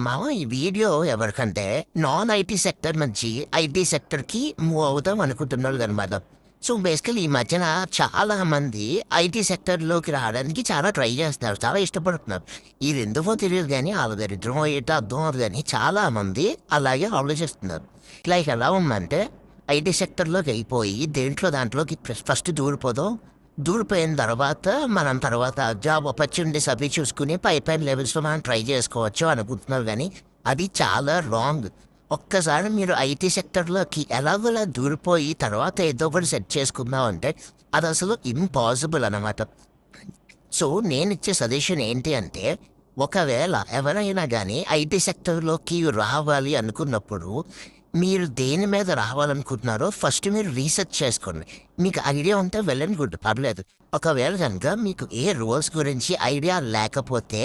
మామ ఈ వీడియో ఎవరికంటే నాన్ ఐటీ సెక్టర్ నుంచి ఐటీ సెక్టర్కి మూవ్ అవుదాం అనుకుంటున్నారు అనమాట. సో బేసికలీ ఈ మధ్యన చాలా మంది ఐటీ సెక్టర్లోకి రావడానికి చాలా ట్రై చేస్తున్నారు, చాలా ఇష్టపడుతున్నారు. ఇది ఎందుకో తెలియదు కానీ వాళ్ళ దరిద్రం ఏంటో అర్థం అవ్వదు కానీ చాలా మంది అలాగే ఆలోచిస్తున్నారు. లైక్ ఎలా ఉందంటే ఐటీ సెక్టర్లోకి అయిపోయి దాంట్లోకి ఫస్ట్ దూరిపోదాం, దూరిపోయిన తర్వాత మనం తర్వాత జాబ్ ఆపర్చునిటీస్ అవి చూసుకుని పై లెవెల్స్లో మనం ట్రై చేసుకోవచ్చు అనుకుంటున్నారు కానీ అది చాలా రాంగ్. ఒక్కసారి మీరు ఐటీ సెక్టర్లోకి ఎలాగోలా దూరిపోయి తర్వాత ఏదో ఒకటి సెట్ చేసుకుందాం అంటే అది అసలు ఇంపాసిబుల్ అనమాట. సో నేను ఇచ్చే సజెషన్ ఏంటి అంటే, ఒకవేళ ఎవరైనా కానీ ఐటీ సెక్టర్లోకి రావాలి అనుకున్నప్పుడు మీరు దేని మీద రావాలనుకుంటున్నారో ఫస్ట్ మీరు రీసెర్చ్ చేసుకోండి. మీకు ఐడియా ఉంటే వెల్ అండ్ గుడ్, పర్లేదు. ఒకవేళ కనుక మీకు ఏ రోల్స్ గురించి ఐడియా లేకపోతే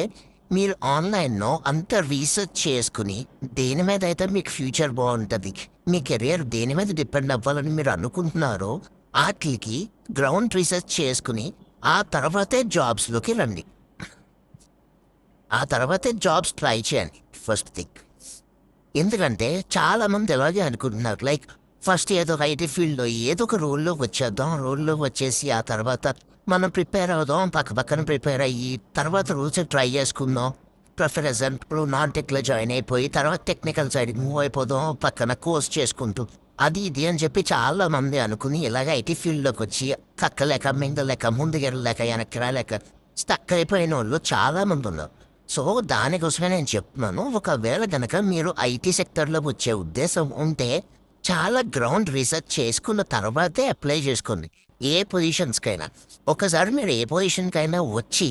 మీరు ఆన్లైన్లో అంత రీసెర్చ్ చేసుకుని దేని మీద అయితే మీకు ఫ్యూచర్ బాగుంటుంది, మీ కెరియర్ దేని మీద డిపెండ్ అవ్వాలని మీరు అనుకుంటున్నారో వాటికి గ్రౌండ్ రీసెర్చ్ చేసుకుని ఆ తర్వాతే జాబ్స్లోకి రండి. ఆ తర్వాతే జాబ్స్ ట్రై చేయండి ఫస్ట్ థింగ్. ఎందుకంటే చాలామంది ఎలాగే అనుకుంటున్నారు, లైక్ ఫస్ట్ ఏదో ఒక ఐటీ ఫీల్డ్లో ఏదో ఒక రోల్లోకి వచ్చేద్దాం, రోల్లోకి వచ్చేసి ఆ తర్వాత మనం ప్రిపేర్ అవుదాం, పక్కన ప్రిపేర్ అయ్యి తర్వాత రూల్స్ ట్రై చేసుకుందాం. ప్రిఫర్ ఎగ్జాంపుల్ నాన్ టెక్లో జాయిన్ అయిపోయి తర్వాత టెక్నికల్ సైడ్కి మూవ్ అయిపోదాం పక్కన కోర్స్ చేసుకుంటూ, అది ఇది అని చెప్పి చాలా మంది అనుకుని ఇలాగ ఐటీ ఫీల్డ్లోకి వచ్చి కక్కలేక మింగలేక ముందుకెళ్ళలేక వెనక్కి రాలేక స్టక్ అయిపోయిన వాళ్ళు చాలామంది ఉన్నారు. సో దానికోసమే నేను చెప్తున్నాను, ఒకవేళ కనుక మీరు ఐటీ సెక్టర్లో వచ్చే ఉద్దేశం ఉంటే చాలా గ్రౌండ్ రీసెర్చ్ చేసుకున్న తర్వాతే అప్లై చేసుకోండి ఏ పొజిషన్స్కైనా. ఒకసారి మీరు ఏ పొజిషన్కైనా వచ్చి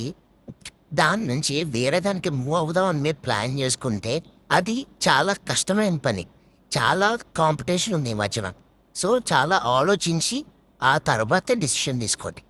దాని నుంచి వేరే దానికి మూవ్ అవుదామని మీరు ప్లాన్ చేసుకుంటే అది చాలా కష్టమైన పని, చాలా కాంపిటీషన్ ఉంది ఈ మధ్యన. సో చాలా ఆలోచించి ఆ తర్వాతే డిసిషన్ తీసుకోండి.